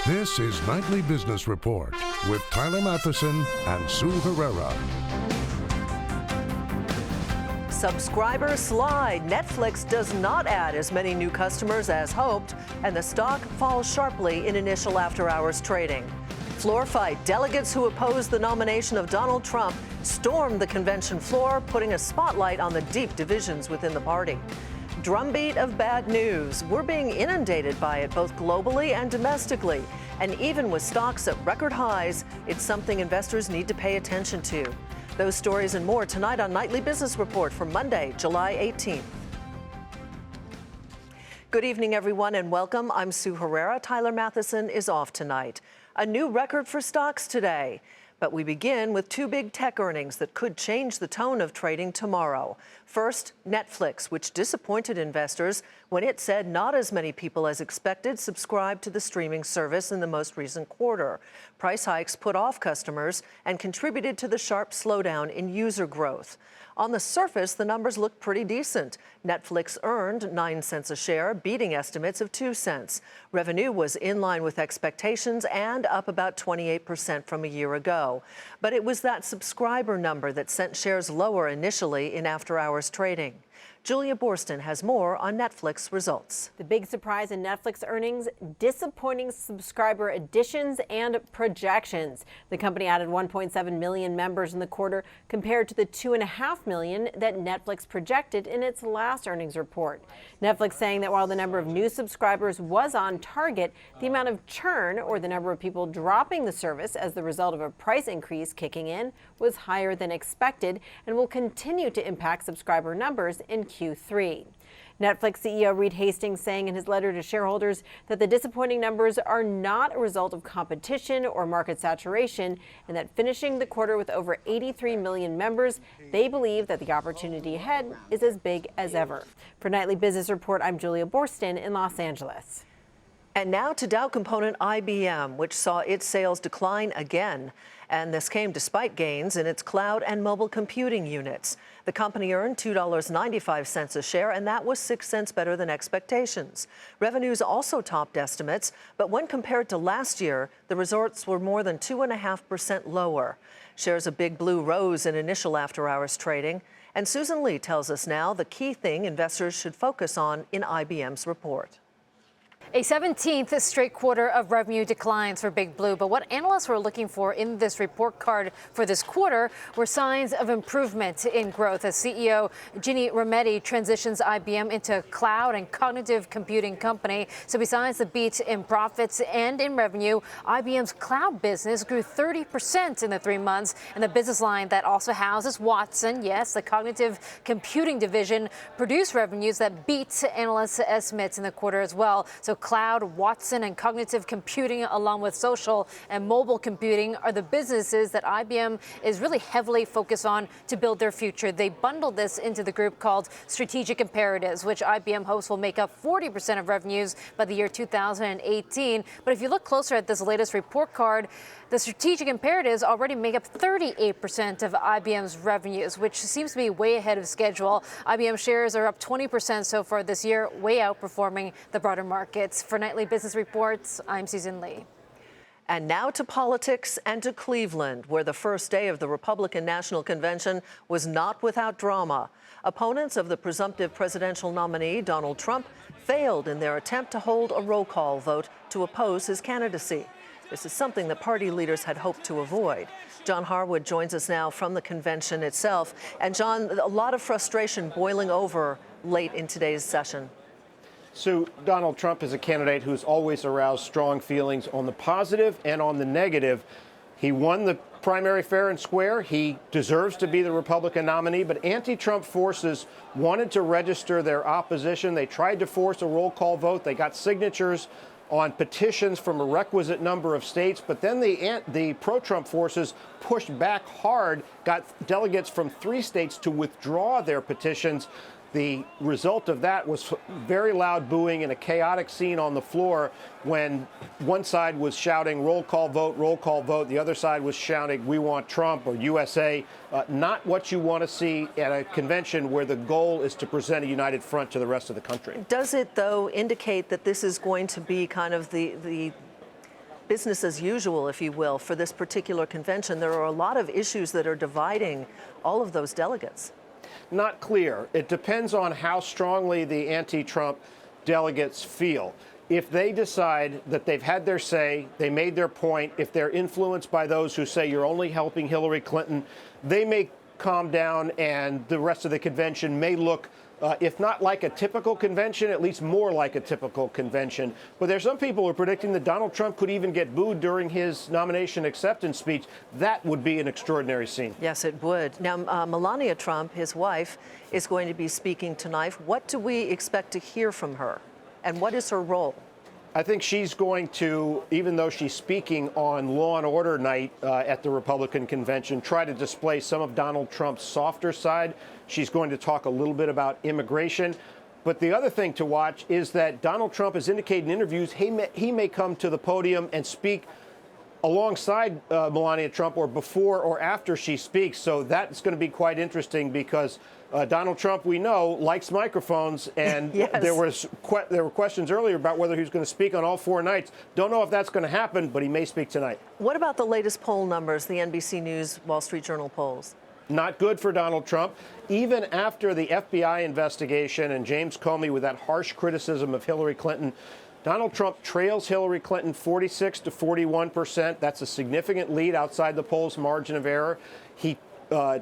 This is Nightly Business Report with Tyler Matheson and Sue Herrera. Subscriber slide. Netflix does not add as many new customers as hoped, and the stock falls sharply in initial after-hours trading. Floor fight. Delegates who oppose the nomination of Donald Trump stormed the convention floor, putting a spotlight on the deep divisions within the party. Drumbeat of bad news. We're being inundated by it both globally and domestically. And even with stocks at record highs, it's something investors need to pay attention to. Those stories and more tonight on Nightly Business Report for Monday, July 18th. Good evening, everyone, and welcome. I'm Sue Herrera. Tyler Matheson is off tonight. A new record for stocks today. But we begin with two big tech earnings that could change the tone of trading tomorrow. First, Netflix, which disappointed investors when it said not as many people as expected subscribed to the streaming service in the most recent quarter. Price hikes put off customers and contributed to the sharp slowdown in user growth. On the surface, the numbers look pretty decent. Netflix earned 9 cents a share, beating estimates of 2 cents. Revenue was in line with expectations and up about 28% from a year ago. But it was that subscriber number that sent shares lower initially in after-hours trading. Julia Borston has more on Netflix results. The big surprise in Netflix earnings, disappointing subscriber additions and projections. The company added 1.7 million members in the quarter compared to the 2.5 million that Netflix projected in its last earnings report. Netflix saying that while the number of new subscribers was on target, the amount of churn, or the number of people dropping the service as the result of a price increase kicking in, was higher than expected and will continue to impact subscriber numbers in Q3. Netflix CEO Reed Hastings saying in his letter to shareholders that the disappointing numbers are not a result of competition or market saturation, and that finishing the quarter with over 83 million members, they believe that the opportunity ahead is as big as ever. For Nightly Business Report, I'm Julia Borston in Los Angeles. And now to Dow component IBM, which saw its sales decline again. And this came despite gains in its cloud and mobile computing units. The company earned $2.95 a share, and that was 6 cents better than expectations. Revenues also topped estimates, but when compared to last year, the results were more than 2.5% lower. Shares of Big Blue rose in initial after-hours trading. And Susan Lee tells us now the key thing investors should focus on in IBM's report. A 17th straight quarter of revenue declines for Big Blue, but what analysts were looking for in this report card for this quarter were signs of improvement in growth as CEO Ginny Rometty transitions IBM into a cloud and cognitive computing company. So besides the beat in profits and in revenue, IBM's cloud business grew 30% in the 3 months, and the business line that also houses Watson, yes, the cognitive computing division, produced revenues that beat analysts' estimates in the quarter as well. So cloud, Watson, and cognitive computing, along with social and mobile computing, are the businesses that IBM is really heavily focused on to build their future. They bundled this into the group called Strategic Imperatives, which IBM hopes will make up 40% of revenues by the year 2018. But if you look closer at this latest report card, the strategic imperatives already make up 38% of IBM's revenues, which seems to be way ahead of schedule. IBM shares are up 20% so far this year, way outperforming the broader markets. For Nightly Business Reports, I'm Susan Lee. And now to politics and to Cleveland, where the first day of the Republican National Convention was not without drama. Opponents of the presumptive presidential nominee, Donald Trump, failed in their attempt to hold a roll call vote to oppose his candidacy. This is something that party leaders had hoped to avoid. John Harwood joins us now from the convention itself. And John, a lot of frustration boiling over late in today's session. So Donald Trump is a candidate who's always aroused strong feelings on the positive and on the negative. He won the primary fair and square. He deserves to be the Republican nominee, but anti-Trump forces wanted to register their opposition. They tried to force a roll call vote. They got signatures on petitions from a requisite number of states, but then the pro-Trump forces pushed back hard, got delegates from 3 states to withdraw their petitions. The result of that was very loud booing and a chaotic scene on the floor when one side was shouting roll call vote. The other side was shouting we want Trump or USA. Not what you want to see at a convention where the goal is to present a united front to the rest of the country. Does it, though, indicate that this is going to be kind of the business as usual, if you will, for this particular convention? There are a lot of issues that are dividing all of those delegates. Not clear. It depends on how strongly the anti-Trump delegates feel. If they decide that they've had their say, they made their point, if they're influenced by those who say you're only helping Hillary Clinton, they may calm down, and the rest of the convention may look, if not like a typical convention, at least more like a typical convention. But there's some people who are predicting that Donald Trump could even get booed during his nomination acceptance speech. That would be an extraordinary scene. Yes, it would. Now, Melania Trump, his wife, is going to be speaking tonight. What do we expect to hear from her, and what is her role? I think she's going to, even though she's speaking on Law and Order night at the Republican convention, try to display some of Donald Trump's softer side. She's going to talk a little bit about immigration. But the other thing to watch is that Donald Trump has indicated in interviews he may come to the podium and speak alongside Melania Trump or before or after she speaks. So that's going to be quite interesting because Donald Trump, we know, likes microphones, and yes. there were questions earlier about whether he was going to speak on all 4 nights. Don't know if that's going to happen, but he may speak tonight. What about the latest poll numbers, the NBC News, Wall Street Journal polls? Not good for Donald Trump. Even after the FBI investigation and James Comey with that harsh criticism of Hillary Clinton, Donald Trump trails Hillary Clinton 46 to 41%. That's a significant lead outside the polls' margin of error. He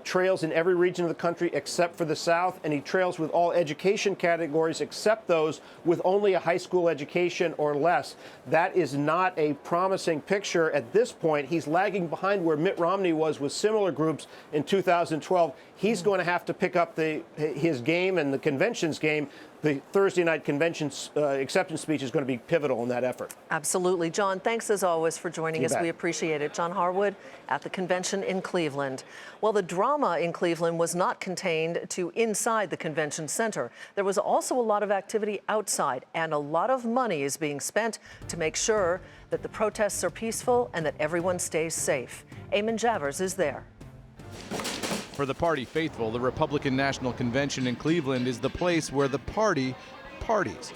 trails in every region of the country except for the South, and he trails with all education categories except those with only a high school education or less. That is not a promising picture at this point. He's lagging behind where Mitt Romney was with similar groups in 2012. He's going to have to pick up his game and the convention's game. The Thursday night convention's acceptance speech is going to be pivotal in that effort. Absolutely. John, thanks as always for joining us. bet. We appreciate it. John Harwood at the convention in Cleveland. Well, the drama in Cleveland was not contained to inside the convention center. There was also a lot of activity outside, and a lot of money is being spent to make sure that the protests are peaceful and that everyone stays safe. Eamon Javers is there. For the party faithful, the Republican National Convention in Cleveland is the place where the party parties.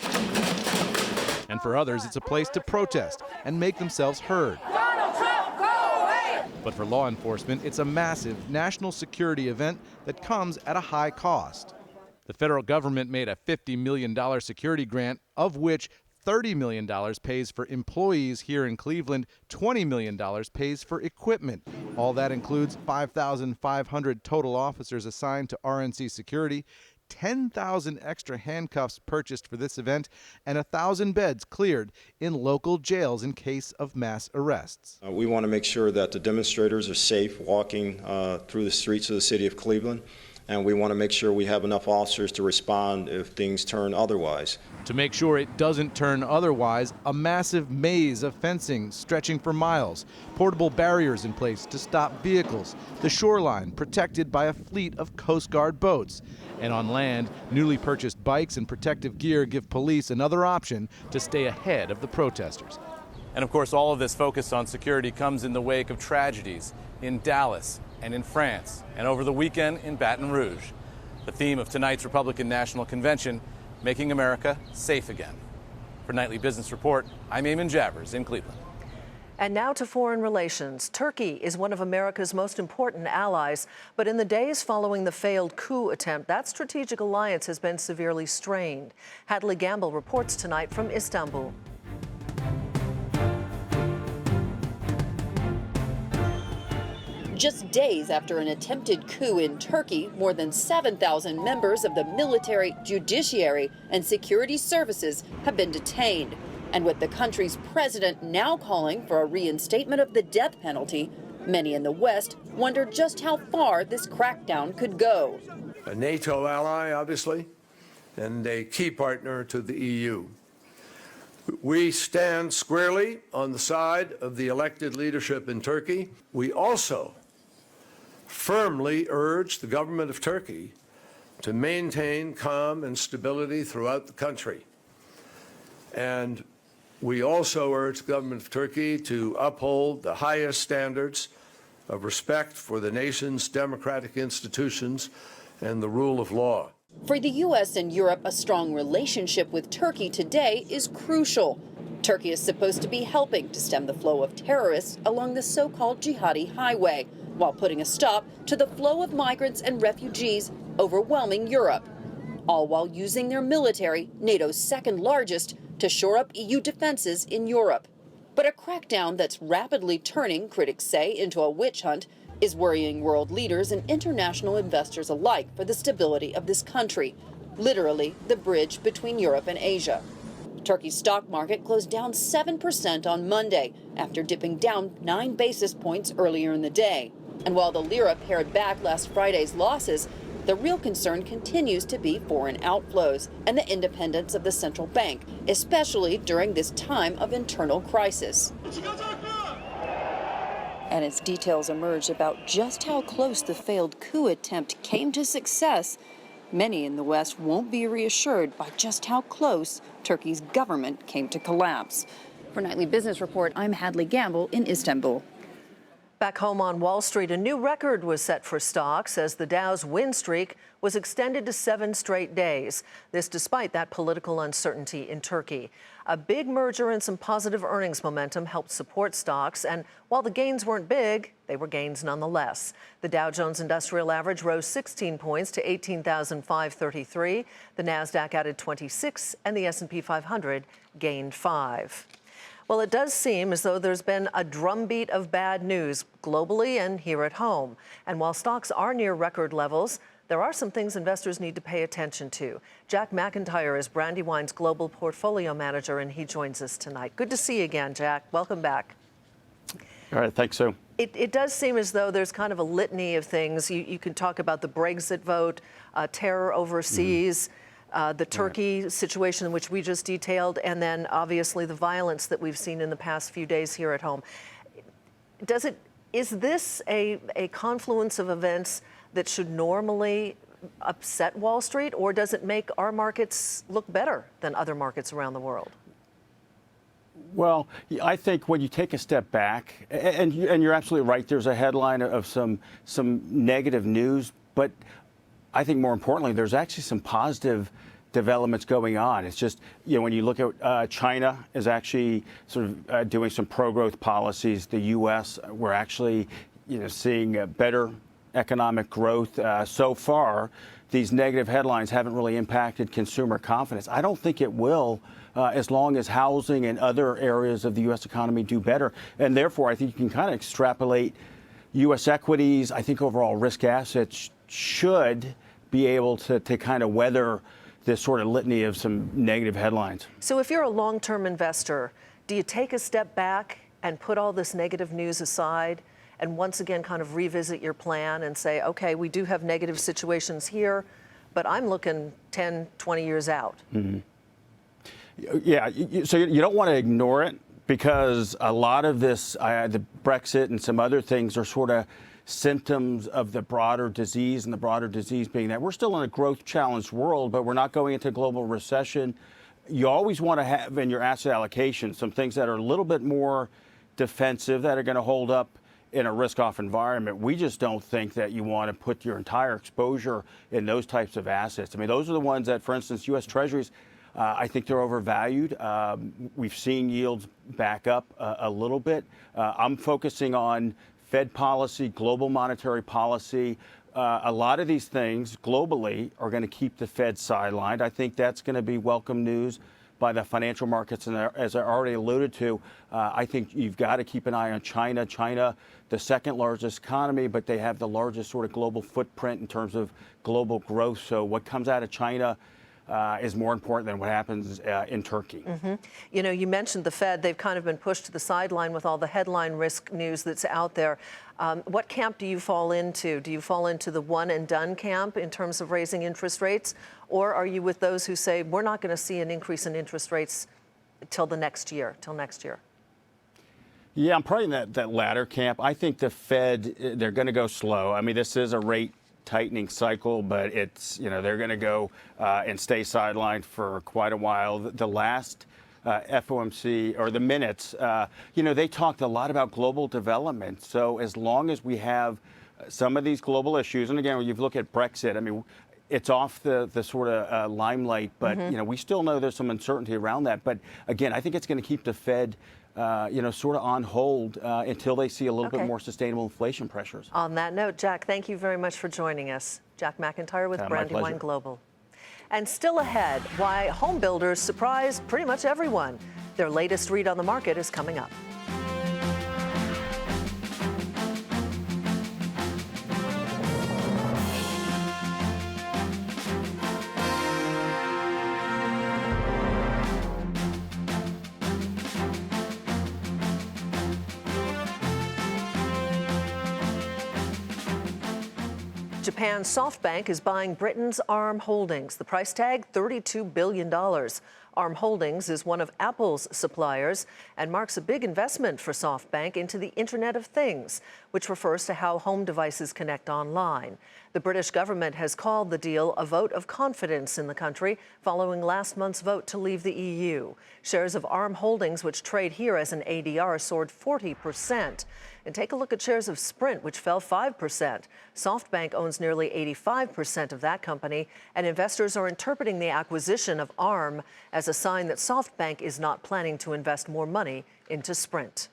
And for others, it's a place to protest and make themselves heard. Donald Trump, go away! But for law enforcement, it's a massive national security event that comes at a high cost. The federal government made a $50 million security grant, of which $30 million pays for employees here in Cleveland, $20 million pays for equipment. All that includes 5,500 total officers assigned to RNC security, 10,000 extra handcuffs purchased for this event, and 1,000 beds cleared in local jails in case of mass arrests. We want to make sure that the demonstrators are safe walking through the streets of the city of Cleveland, and we want to make sure we have enough officers to respond if things turn otherwise. To make sure it doesn't turn otherwise, a massive maze of fencing stretching for miles, portable barriers in place to stop vehicles, the shoreline protected by a fleet of Coast Guard boats. And on land, newly purchased bikes and protective gear give police another option to stay ahead of the protesters. And of course, all of this focus on security comes in the wake of tragedies in Dallas and in France, and over the weekend in Baton Rouge. The theme of tonight's Republican National Convention, making America safe again. For Nightly Business Report, I'm Eamon Javers in Cleveland. And now to foreign relations. Turkey is one of America's most important allies, but in the days following the failed coup attempt, that strategic alliance has been severely strained. Hadley Gamble reports tonight from Istanbul. Just days after an attempted coup in Turkey, more than 7,000 members of the military, judiciary, and security services have been detained. And with the country's president now calling for a reinstatement of the death penalty, many in the West wonder just how far this crackdown could go. A NATO ally, obviously, and a key partner to the EU. We stand squarely on the side of the elected leadership in Turkey. We also firmly urge the government of Turkey to maintain calm and stability throughout the country. And we also urge the government of Turkey to uphold the highest standards of respect for the nation's democratic institutions and the rule of law. For the U.S. and Europe, a strong relationship with Turkey today is crucial. Turkey is supposed to be helping to stem the flow of terrorists along the so-called jihadi highway, while putting a stop to the flow of migrants and refugees overwhelming Europe, all while using their military, NATO's second largest, to shore up EU defenses in Europe. But a crackdown that's rapidly turning, critics say, into a witch hunt is worrying world leaders and international investors alike for the stability of this country, literally the bridge between Europe and Asia. Turkey's stock market closed down 7% on Monday after dipping down 9 basis points earlier in the day. And while the lira pared back last Friday's losses, the real concern continues to be foreign outflows and the independence of the central bank, especially during this time of internal crisis. And as details emerge about just how close the failed coup attempt came to success, many in the West won't be reassured by just how close Turkey's government came to collapse. For Nightly Business Report, I'm Hadley Gamble in Istanbul. Back home on Wall Street, a new record was set for stocks as the Dow's win streak was extended to 7 straight days. This despite that political uncertainty in Turkey. A big merger and some positive earnings momentum helped support stocks, and while the gains weren't big, they were gains nonetheless. The Dow Jones Industrial Average rose 16 points to 18,533. The Nasdaq added 26, and the S&P 500 gained 5. Well, it does seem as though there's been a drumbeat of bad news globally and here at home. And while stocks are near record levels, there are some things investors need to pay attention to. Jack McIntyre is Brandywine's global portfolio manager, and he joins us tonight. Good to see you again, Jack. Welcome back. All right, thanks, Sue. It does seem as though there's kind of a litany of things. You can talk about the Brexit vote, terror overseas, the Turkey situation, which we just detailed, and then obviously the violence that we've seen in the past few days here at home. Is this a confluence of events that should normally upset Wall Street, or does it make our markets look better than other markets around the world? Well, I think when you take a step back, and you're absolutely right, there's a headline of some negative news, but I think more importantly, there's actually some positive developments going on. It's just, when you look at China is actually sort of doing some pro-growth policies. The U.S., we're actually, seeing better economic growth. So far, these negative headlines haven't really impacted consumer confidence. I don't think it will as long as housing and other areas of the U.S. economy do better. And therefore, I think you can kind of extrapolate U.S. equities. I think overall risk assets should be able to kind of weather this sort of litany of some negative headlines. So if you're a long-term investor, do you take a step back and put all this negative news aside and once again kind of revisit your plan and say, okay, we do have negative situations here, but I'm looking 10, 20 years out? Mm-hmm. Yeah, so you don't want to ignore it, because a lot of this, the Brexit and some other things are sort of symptoms of the broader disease, and the broader disease being that we're still in a growth-challenged world, but we're not going into global recession. You always want to have in your asset allocation some things that are a little bit more defensive, that are going to hold up in a risk-off environment. We just don't think that you want to put your entire exposure in those types of assets. I mean, those are the ones that, for instance, U.S. Treasuries, I think they're overvalued. We've seen yields back up a little bit. I'm focusing on Fed policy, global monetary policy. A lot of these things globally are going to keep the Fed sidelined. I think that's going to be welcome news by the financial markets. And as I already alluded to, I think you've got to keep an eye on China. China, the second largest economy, but they have the largest sort of global footprint in terms of global growth. So what comes out of China is more important than what happens in Turkey. Mm-hmm. You mentioned the Fed. They've kind of been pushed to the sideline with all the headline risk news that's out there. What camp do you fall into? Do you fall into the one and done camp in terms of raising interest rates? Or are you with those who say we're not going to see an increase in interest rates till next year? Yeah, I'm probably in that latter camp. I think the Fed, they're going to go slow. I mean, this is a rate tightening cycle, but it's, they're going to go and stay sidelined for quite a while. The last FOMC, or the minutes, they talked a lot about global development. So as long as we have some of these global issues, and again, when you look at Brexit, I mean, it's off the sort of limelight, but we still know there's some uncertainty around that. But again, I think it's going to keep the Fed, sort of on hold until they see a little bit more sustainable inflation pressures. On that note, Jack, thank you very much for joining us. Jack McIntyre with Brandywine Global. And still ahead, why home builders surprised pretty much everyone. Their latest read on the market is coming up. Japan's SoftBank is buying Britain's Arm Holdings. The price tag, $32 billion. Arm Holdings is one of Apple's suppliers and marks a big investment for SoftBank into the Internet of Things, which refers to how home devices connect online. The British government has called the deal a vote of confidence in the country following last month's vote to leave the EU. Shares of Arm Holdings, which trade here as an ADR, soared 40%. And take a look at shares of Sprint, which fell 5%. SoftBank owns nearly 85% of that company, and investors are interpreting the acquisition of Arm as a sign that SoftBank is not planning to invest more money into Sprint.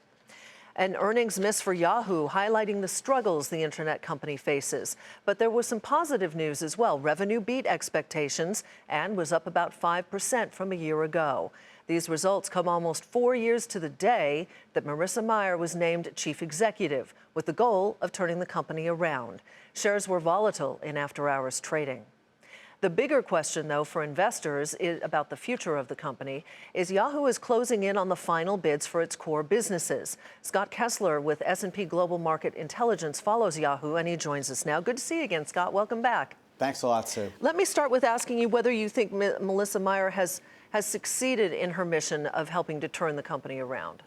An earnings miss for Yahoo, highlighting the struggles the internet company faces. But there was some positive news as well. Revenue beat expectations and was up about 5% from a year ago. These results come almost 4 years to the day that Marissa Mayer was named chief executive, with the goal of turning the company around. Shares were volatile in after-hours trading. The bigger question, though, for investors about the future of the company is Yahoo is closing in on the final bids for its core businesses. Scott Kessler with S&P Global Market Intelligence follows Yahoo, and he joins us now. Good to see you again, Scott. Welcome back. Thanks a lot, Sue. Let me start with asking you whether you think Melissa Mayer has succeeded in her mission of helping to turn the company around.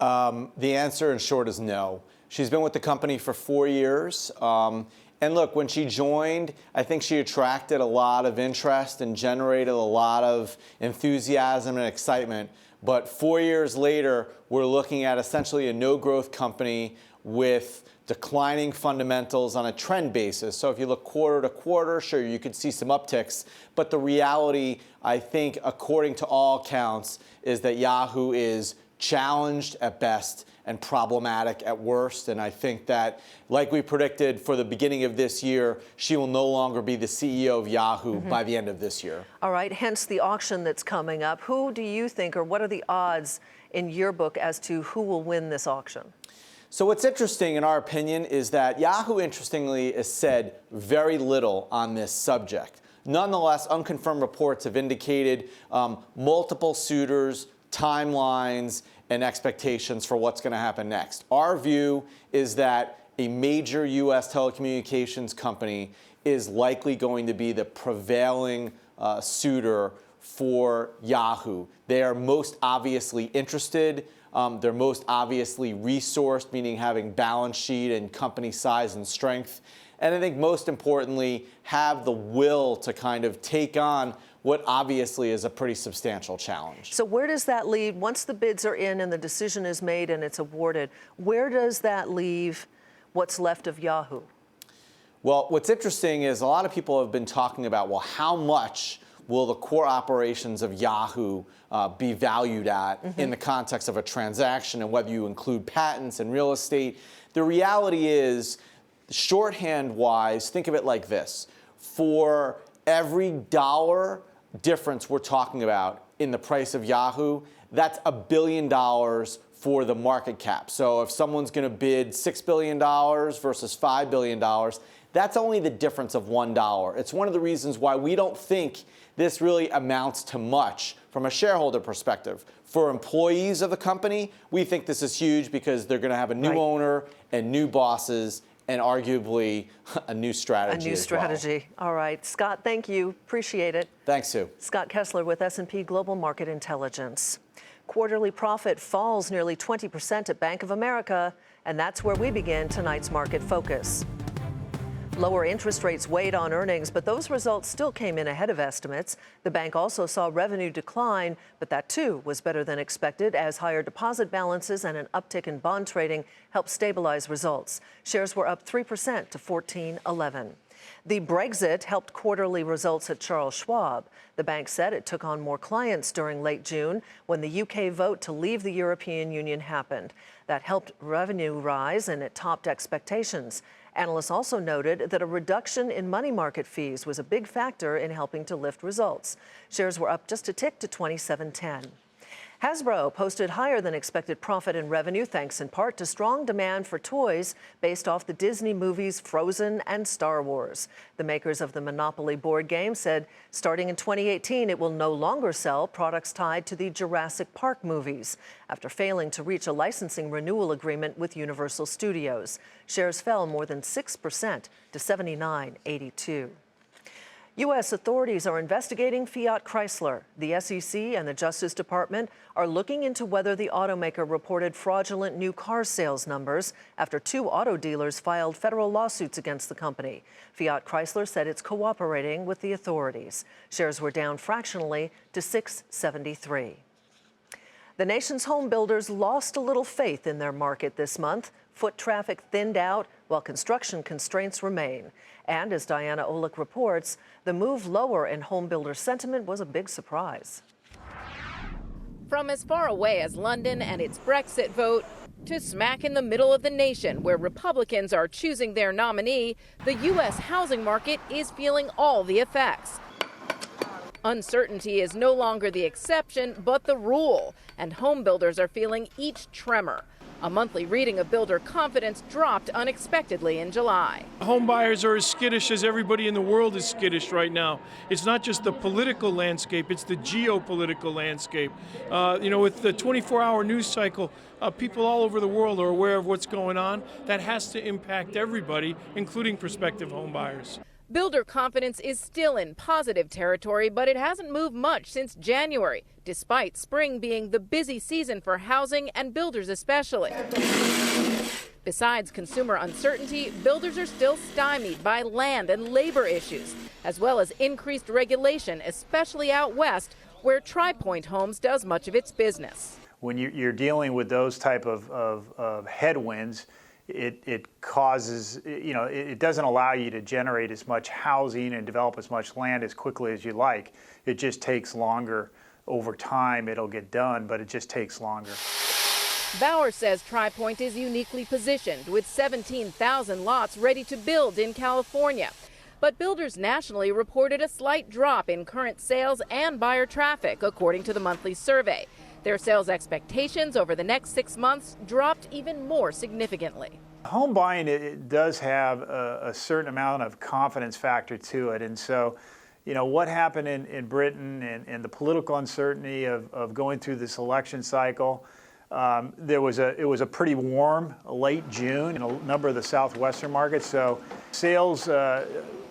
The answer, in short, is no. She's been with the company for 4 years. And look, when she joined, I think she attracted a lot of interest and generated a lot of enthusiasm and excitement. But 4 years later, we're looking at essentially a no-growth company with declining fundamentals on a trend basis. So if you look quarter to quarter, sure, you could see some upticks. But the reality, I think, according to all accounts, is that Yahoo is challenged at best and problematic at worst. And I think that, like we predicted for the beginning of this year, she will no longer be the CEO of Yahoo by the end of this year. All right, hence the auction that's coming up. Who do you think, or what are the odds in your book as to who will win this auction? So what's interesting, in our opinion, is that Yahoo, interestingly, has said very little on this subject. Nonetheless, unconfirmed reports have indicated multiple suitors, timelines, and expectations for what's going to happen next. Our view is that a major U.S. telecommunications company is likely going to be the prevailing suitor for Yahoo. They are most obviously interested. They're most obviously resourced, meaning having balance sheet and company size and strength. And I think most importantly, have the will to kind of take on what obviously is a pretty substantial challenge. So where does that leave, once the bids are in and the decision is made and it's awarded, where does that leave what's left of Yahoo? Well, what's interesting is a lot of people have been talking about, well, how much will the core operations of Yahoo be valued at in the context of a transaction, and whether you include patents and real estate. The reality is, shorthand-wise, think of it like this. For every dollar difference we're talking about in the price of Yahoo, that's $1 billion for the market cap. So if someone's going to bid $6 billion versus $5 billion, that's only the difference of $1. It's one of the reasons why we don't think this really amounts to much from a shareholder perspective. For employees of the company, we think this is huge because they're going to have a new owner and new bosses and arguably a new strategy. A new strategy. All right. Scott, thank you. Appreciate it. Thanks, Sue. Scott Kessler with S&P Global Market Intelligence. Quarterly profit falls nearly 20% at Bank of America, and that's where we begin tonight's market focus. Lower interest rates weighed on earnings, but those results still came in ahead of estimates. The bank also saw revenue decline, but that too was better than expected as higher deposit balances and an uptick in bond trading helped stabilize results. Shares were up 3% to $14.11. The Brexit helped quarterly results at Charles Schwab. The bank said it took on more clients during late June when the UK vote to leave the European Union happened. That helped revenue rise and it topped expectations. Analysts also noted that a reduction in money market fees was a big factor in helping to lift results. Shares were up just a tick to 27.10. Hasbro posted higher than expected profit and revenue thanks in part to strong demand for toys based off the Disney movies Frozen and Star Wars. The makers of the Monopoly board game said starting in 2018 it will no longer sell products tied to the Jurassic Park movies after failing to reach a licensing renewal agreement with Universal Studios. Shares fell more than 6% to $79.82. U.S. authorities are investigating Fiat Chrysler. The SEC and the Justice Department are looking into whether the automaker reported fraudulent new car sales numbers after 2 auto dealers filed federal lawsuits against the company. Fiat Chrysler said it's cooperating with the authorities. Shares were down fractionally to $6.73. The nation's home builders lost a little faith in their market this month. Foot traffic thinned out while construction constraints remain. And as Diana Olick reports, the move lower in home builder sentiment was a big surprise. From as far away as London and its Brexit vote to smack in the middle of the nation where Republicans are choosing their nominee, the U.S. housing market is feeling all the effects. Uncertainty is no longer the exception, but the rule, and home builders are feeling each tremor. A monthly reading of builder confidence dropped unexpectedly in July. Home buyers are as skittish as everybody in the world is skittish right now. It's not just the political landscape, it's the geopolitical landscape. With the 24-hour news cycle, people all over the world are aware of what's going on. That has to impact everybody, including prospective home buyers. Builder confidence is still in positive territory, but it hasn't moved much since January, despite spring being the busy season for housing and builders especially. Besides consumer uncertainty, builders are still stymied by land and labor issues, as well as increased regulation, especially out west, where Tri-Point Homes does much of its business. When you're dealing with those type of headwinds, it causes, it doesn't allow you to generate as much housing and develop as much land as quickly as you like. It just takes longer. Over time, it'll get done, but it just takes longer. Bauer says Tri-Point is uniquely positioned with 17,000 lots ready to build in California. But builders nationally reported a slight drop in current sales and buyer traffic, according to the monthly survey. Their sales expectations over the next 6 months dropped even more significantly. Home buying, it does have a certain amount of confidence factor to it. And so, what happened in Britain and the political uncertainty of going through this election cycle, it was a pretty warm late June in a number of the southwestern markets. So sales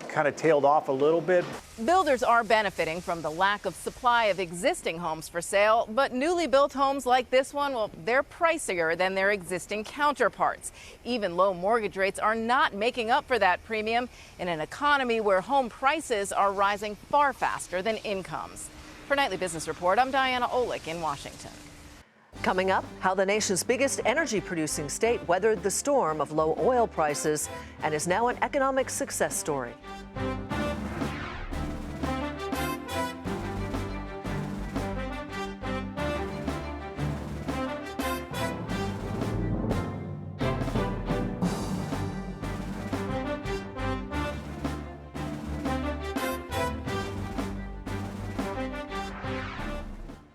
kind of tailed off a little bit. Builders are benefiting from the lack of supply of existing homes for sale, but newly built homes like this one, well, they're pricier than their existing counterparts. Even low mortgage rates are not making up for that premium in an economy where home prices are rising far faster than incomes. For Nightly Business Report, I'm Diana Olick in Washington. Coming up, how the nation's biggest energy-producing state weathered the storm of low oil prices and is now an economic success story.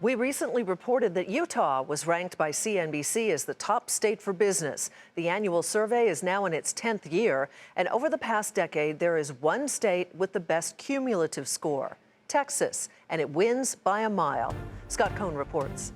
We recently reported that Utah was ranked by CNBC as the top state for business. The annual survey is now in its 10th year, and over the past decade, there is one state with the best cumulative score, Texas, and it wins by a mile. Scott Cohn reports.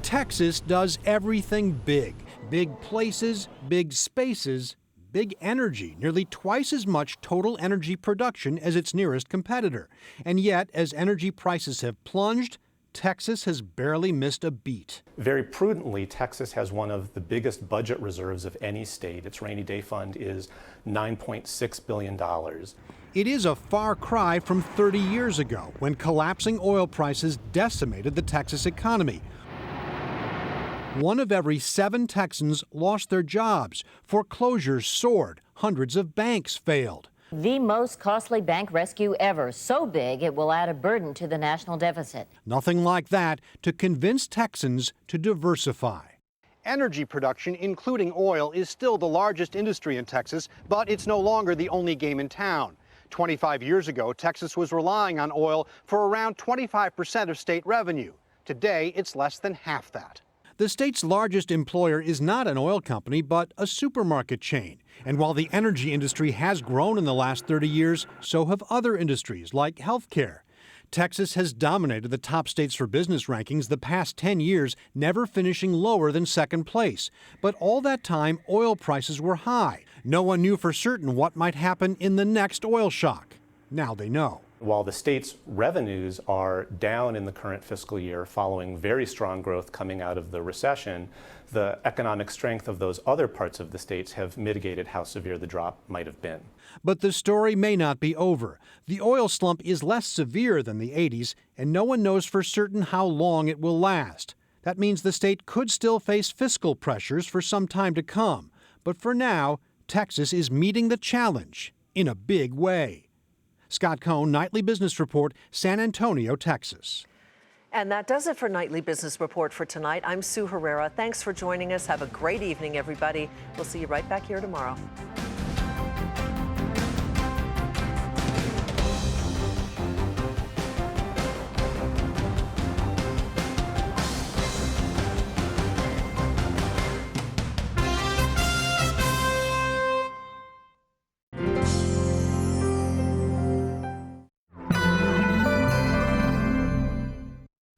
Texas does everything big. Big places, big spaces, big energy, nearly twice as much total energy production as its nearest competitor. And yet, as energy prices have plunged, Texas has barely missed a beat. Very prudently, Texas has one of the biggest budget reserves of any state. Its rainy day fund is $9.6 billion. It is a far cry from 30 years ago, when collapsing oil prices decimated the Texas economy. 1 of every 7 Texans lost their jobs. Foreclosures soared. Hundreds of banks failed. The most costly bank rescue ever, so big it will add a burden to the national deficit. Nothing like that to convince Texans to diversify. Energy production, including oil, is still the largest industry in Texas, but it's no longer the only game in town. 25 years ago, Texas was relying on oil for around 25% of state revenue. Today, it's less than half that. The state's largest employer is not an oil company, but a supermarket chain. And while the energy industry has grown in the last 30 years, so have other industries like healthcare. Texas has dominated the top states for business rankings the past 10 years, never finishing lower than second place. But all that time, oil prices were high. No one knew for certain what might happen in the next oil shock. Now they know. While the state's revenues are down in the current fiscal year following very strong growth coming out of the recession, the economic strength of those other parts of the states have mitigated how severe the drop might have been. But the story may not be over. The oil slump is less severe than the 80s, and no one knows for certain how long it will last. That means the state could still face fiscal pressures for some time to come. But for now, Texas is meeting the challenge in a big way. Scott Cohn, Nightly Business Report, San Antonio, Texas. And that does it for Nightly Business Report for tonight. I'm Sue Herrera. Thanks for joining us. Have a great evening, everybody. We'll see you right back here tomorrow.